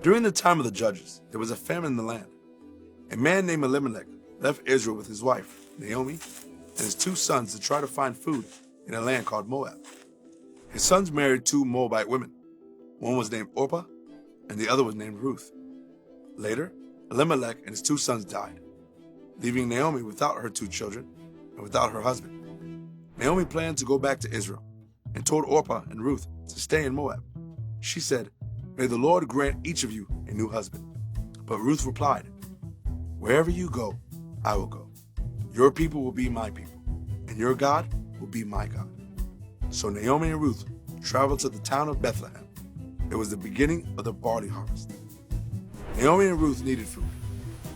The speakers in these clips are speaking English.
During the time of the judges, there was a famine in the land. A man named Elimelech left Israel with his wife, Naomi, and his 2 sons to try to find food in a land called Moab. His sons married 2 Moabite women. One was named Orpah, and the other was named Ruth. Later, Elimelech and his 2 sons died, leaving Naomi without her 2 children and without her husband. Naomi planned to go back to Israel and told Orpah and Ruth to stay in Moab. She said, "May the Lord grant each of you a new husband." But Ruth replied, "Wherever you go, I will go. Your people will be my people, and your God will be my God." So Naomi and Ruth traveled to the town of Bethlehem. It was the beginning of the barley harvest. Naomi and Ruth needed food,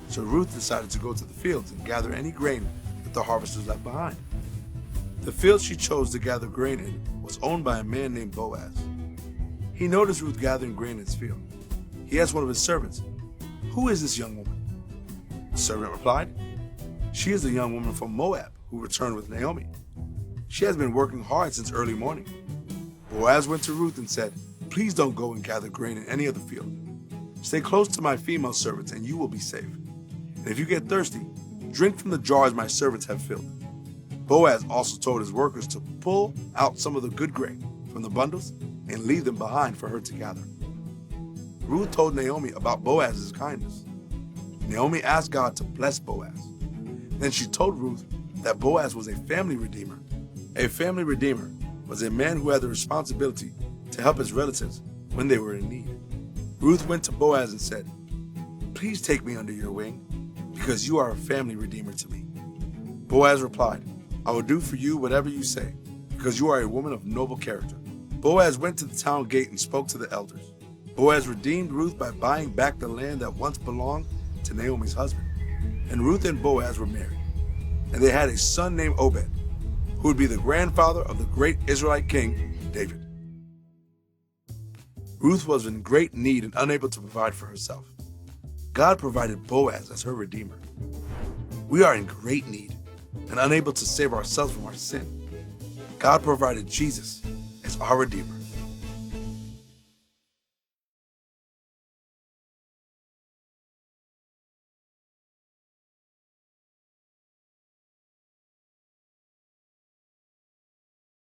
so Ruth decided to go to the fields and gather any grain that the harvesters left behind. The field she chose to gather grain in was owned by a man named Boaz. He noticed Ruth gathering grain in his field. He asked one of his servants, "Who is this young woman?" The servant replied, "She is the young woman from Moab who returned with Naomi. She has been working hard since early morning." Boaz went to Ruth and said, "Please don't go and gather grain in any other field. Stay close to my female servants and you will be safe. And if you get thirsty, drink from the jars my servants have filled." Boaz also told his workers to pull out some of the good grain from the bundles and leave them behind for her to gather. Ruth told Naomi about Boaz's kindness. Naomi asked God to bless Boaz. Then she told Ruth that Boaz was a family redeemer. A family redeemer was a man who had the responsibility to help his relatives when they were in need. Ruth went to Boaz and said, "Please take me under your wing, because you are a family redeemer to me." Boaz replied, "I will do for you whatever you say, because you are a woman of noble character." Boaz went to the town gate and spoke to the elders. Boaz redeemed Ruth by buying back the land that once belonged to Naomi's husband. And Ruth and Boaz were married, and they had a son named Obed, who would be the grandfather of the great Israelite king, David. Ruth was in great need and unable to provide for herself. God provided Boaz as her redeemer. We are in great need and unable to save ourselves from our sin. God provided Jesus as our redeemer.